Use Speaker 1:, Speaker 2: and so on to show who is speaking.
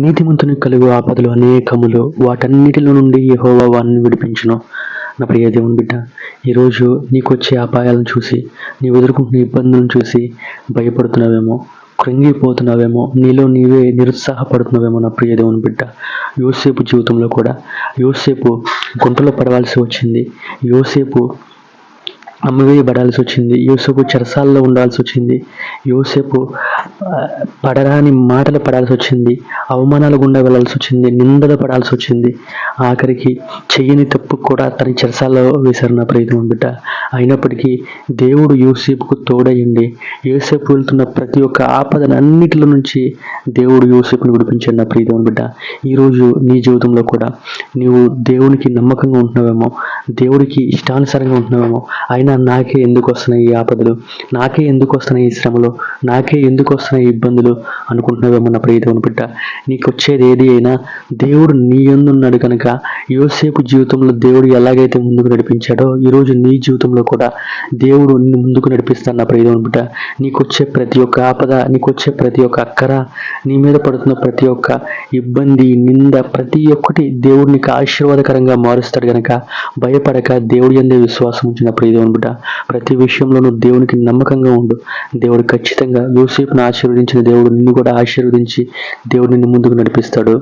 Speaker 1: నీతిమంతునికి కలుగు ఆపదలు అనేకములు, వాటన్నిటిలో నుండి యెహోవా వానిని విడిపించును. నా ప్రియ దేవుని బిడ్డ, ఈరోజు నీకొచ్చే అపాయాలను చూసి, నీవు ఎదుర్కొంటున్న ఇబ్బందులను చూసి భయపడుతున్నావేమో, కృంగిపోతున్నావేమో, నీలో నీవే నిరుత్సాహపడుతున్నావేమో నా ప్రియ దేవుని బిడ్డ. యోసేపు జీవితంలో కూడా యోసేపు గుంటలో పడవలసి వచ్చింది. యోసేపు అమ్మివేయబడాల్సి వచ్చింది. యోసేపు చెరసాలలో ఉండాల్సి వచ్చింది. యోసేపు పడరాని మాటలు పడాల్సి వచ్చింది. అవమానాల గుండా వెళ్ళాల్సి వచ్చింది. నిందలు పడాల్సి వచ్చింది. ఆఖరికి చెయ్యని తప్పు కూడా తన చెరసాలలో వేశారు నా ప్రియతమ బిడ్డ. అయినప్పటికీ దేవుడు యోసేపుకు తోడయ్యండి యోసేపు వెళ్తున్న ప్రతి ఒక్క ఆపదలన్నిటిలో నుంచి దేవుడు యోసేపుని విడిపించాడు నా ప్రియతమ బిడ్డ. ఈరోజు నీ జీవితంలో కూడా నీవు దేవునికి నమ్మకంగా ఉంటున్నావేమో, దేవుడికి ఇష్టానుసారంగా ఉంటున్నావేమో, అయినా నాకే ఎందుకు వస్తున్నాయి ఈ ఆపదలు, నాకే ఎందుకు వస్తున్నాయి ఈ శ్రమలు, నాకే ఎందుకు వస్తున్నాయి ఇబ్బందులు అనుకుంటున్నావేమో నా ప్రియతమ బిడ్డ. నీకు వచ్చేది ఏది అయినా దేవుడు నీ యందు ఉన్నాడు కనుక, యోసేపు జీవితంలో దేవుడు ఎలాగైతే ముందుకు నడిపించాడో ఈరోజు నీ జీవితంలో కూడా దేవుడు నిన్ను ముందుకు నడిపిస్తాడు నా ప్రియతమ బిడ్డ. నీకొచ్చే ప్రతి ఒక్క ఆపద, నీకొచ్చే ప్రతి ఒక్క అక్కర, నీ మీద పడుతున్న ప్రతి ఒక్క ఇబ్బంది, నింద, ప్రతి ఒక్కటి దేవుడు నీకు ఆశీర్వాదకరంగా మారుస్తాడు కనుక భయపడక దేవుడి యందే విశ్వాసం ఉంచిన ప్రియదేవుని బిడ్డ. ప్రతి విషయంలోనూ దేవునికి నమ్మకంగా ఉండు. దేవుడు ఖచ్చితంగా యోసేపును ఆశీర్వదించిన దేవుడు నిన్ను కూడా ఆశీర్వదించి దేవుడు నిన్ను ముందుకు నడిపిస్తాడు.